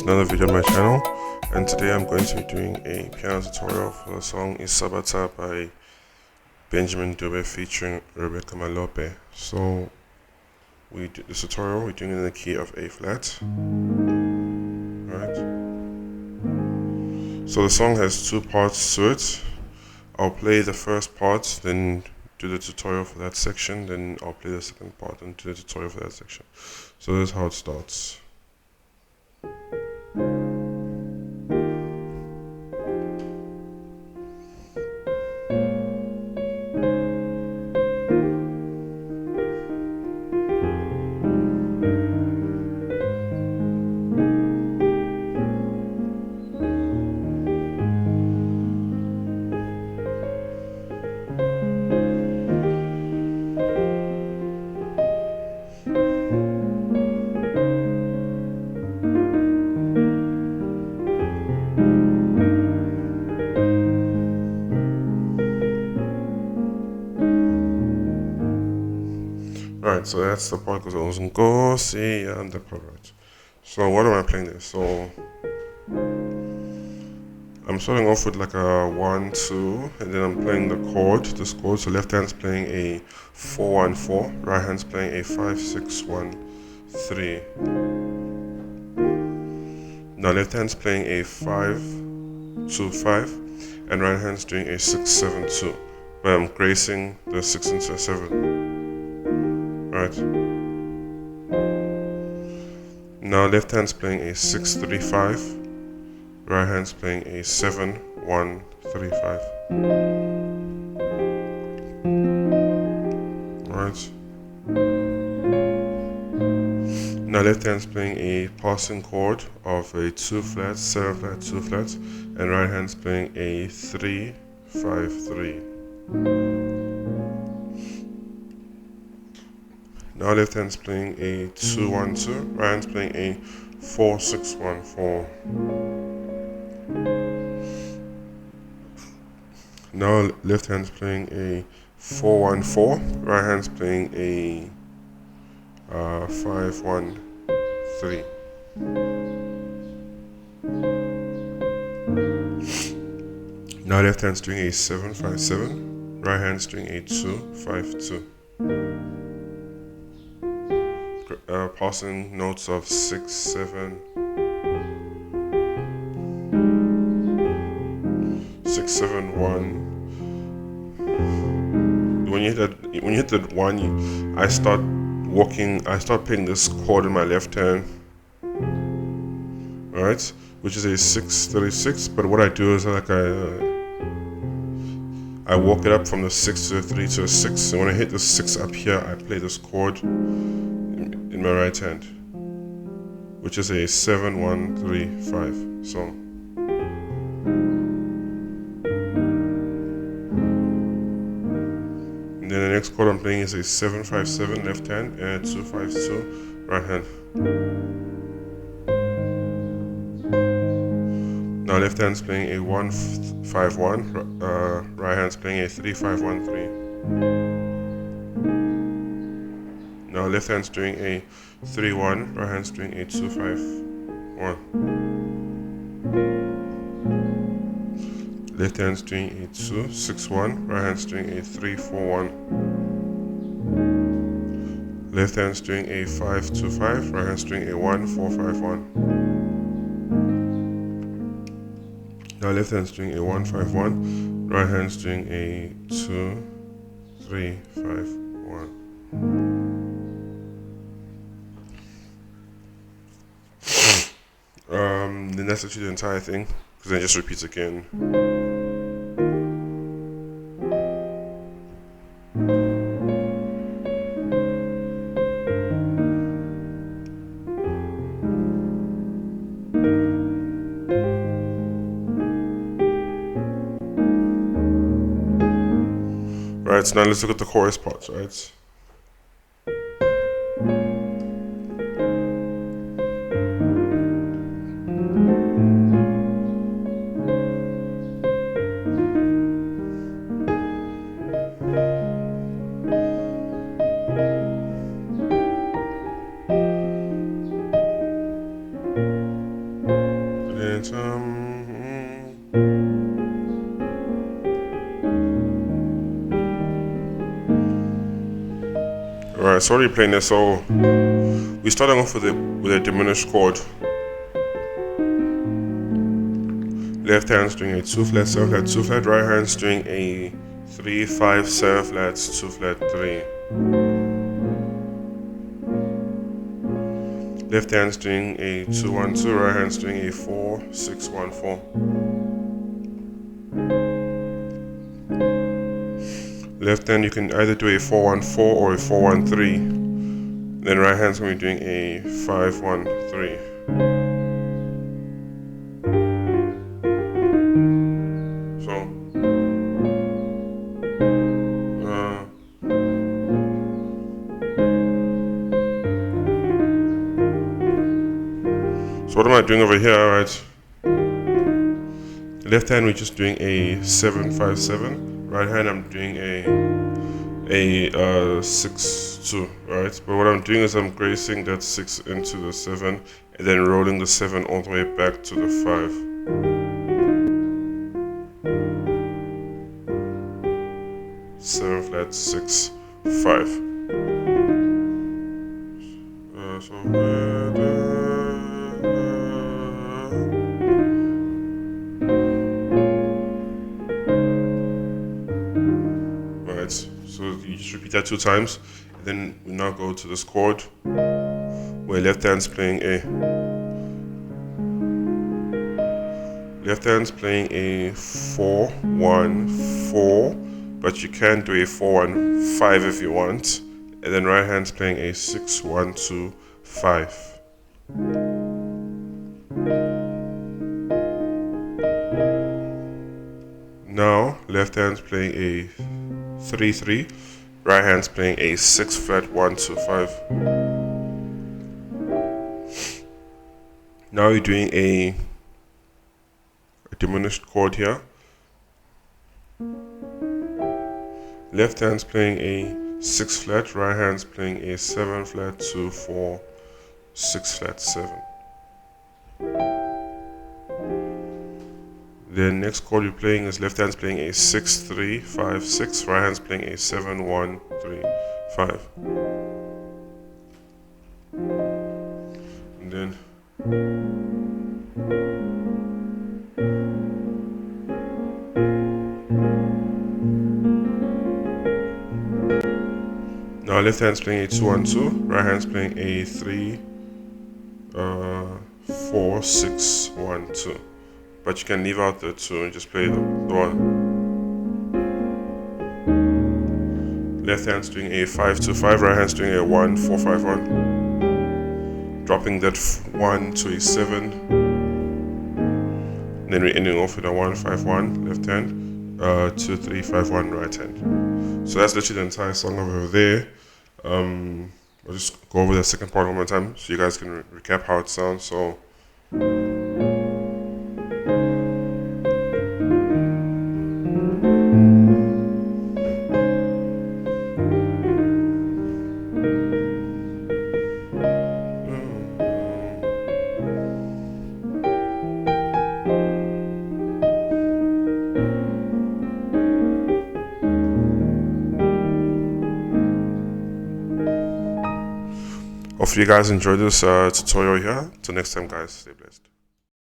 to another video on my channel, and today I'm going to be doing a piano tutorial for the song Isabatha by Benjamin Dube featuring Rebecca Malope. So we do this tutorial, we're doing it in the key of A flat. Alright. So the song has two parts to it. I'll play the first part, then do the tutorial for that section, then I'll play the second part and do the tutorial for that section. So this is how it starts. Alright, so that's the part because I was go see and the part, right. So what am I playing this? So I'm starting off with like a 1-2, and then I'm playing the chord, this chord. So left hand's playing a 4-1-4, right hand's playing a 5-6-1-3. Now left hand's playing a 5-2-5, and right hand's doing a 6-7-2, but I'm gracing the 6 into a 7. Right. Now left hand's playing a 6-3-5, right hand's playing a 7-1-3-5. Right. Now left hand's playing a passing chord of a 2 flat, 7 flat, 2 flats, and right hand's playing a 3-5-3. Now left hand's playing a 2-1-2, right hand's playing a 4-6-1-4. Now left hand's playing a 4-1-4, right hand's playing a 5-1-3. Now left hand's doing a 7-5-7, right hand's doing a 2-5-2. Passing notes of 6-7, 6-7-1. When you hit that 1, I start playing this chord in my left hand, alright, which is a 6-36. But what I do is I walk it up from the 6 to the 3 to a 6, and when I hit the 6 up here, I play this chord in my right hand, which is a 7-1-3-5. So and then the next chord I'm playing is a 7-5-7 left hand and a 2-5-2 right hand. Now left hand's playing a 1-5-1, right hand's playing a 3-5-1-3. Now left hand's doing a 3-1, right hand's doing a 2-5-1. Left hand's doing a 2-6-1, right hand's doing a 3-4-1. Left hand's doing a 5-2-5, right hand's doing a 1-4-5-1. Now left hand's doing a 1-5-1, right hand's doing a 2-3-5-1. Then that's actually the entire thing, because then it just repeats again. Right, so now let's look at the chorus parts, right? Alright, so already playing this. So we're starting off with a diminished chord. Left hand's doing a 2 flat 7 flat 2 flat. Right hand's doing a 3 5 7 flat 2 flat 3. Left hand's doing a 2 1 2. Right hand's doing a 4 6 1 4. Left hand, you can either do a 4 1 4 or a 4 1 3. Then right hand's going to be doing a 5 1 3. So what am I doing over here? Alright. Left hand, we're just doing a 7 5 7. Right hand, I'm doing a 6 2. Right. But what I'm doing is I'm gracing that 6 into the 7 and then rolling the 7 all the way back to the 5. Seven flat 6 5. So you just repeat that 2 times, and then we now go to this chord where left hand's playing a 4 1 4, but you can do a 4 1 5 if you want, and then right hand's playing a 6 1 2 5. Now left hand's playing a 3 3, right hand's playing a 6 flat 1 2 5. Now you're doing a diminished chord here. Left hand's playing a 6 flat, right hand's playing a 7 flat 2 4 6 flat 7. The next chord you're playing is left hand's playing a 6 3 5 6, right hand's playing a 7 1 3 5. And then now left hand's playing a 2 1 2, right hand's playing a 3 4 6 1 2. But you can leave out the 2 and just play the 1. Left hand's doing a 5 2 5, right hand's doing a 1 4 5 1. Dropping that 1 to a 7. And then we're ending off with a 1 5 1 left hand, 2 3 5 1 right hand. So that's literally the entire song over there. I'll just go over the second part one more time so you guys can recap how it sounds. So hopefully you guys enjoyed this tutorial here. Till next time guys, stay blessed.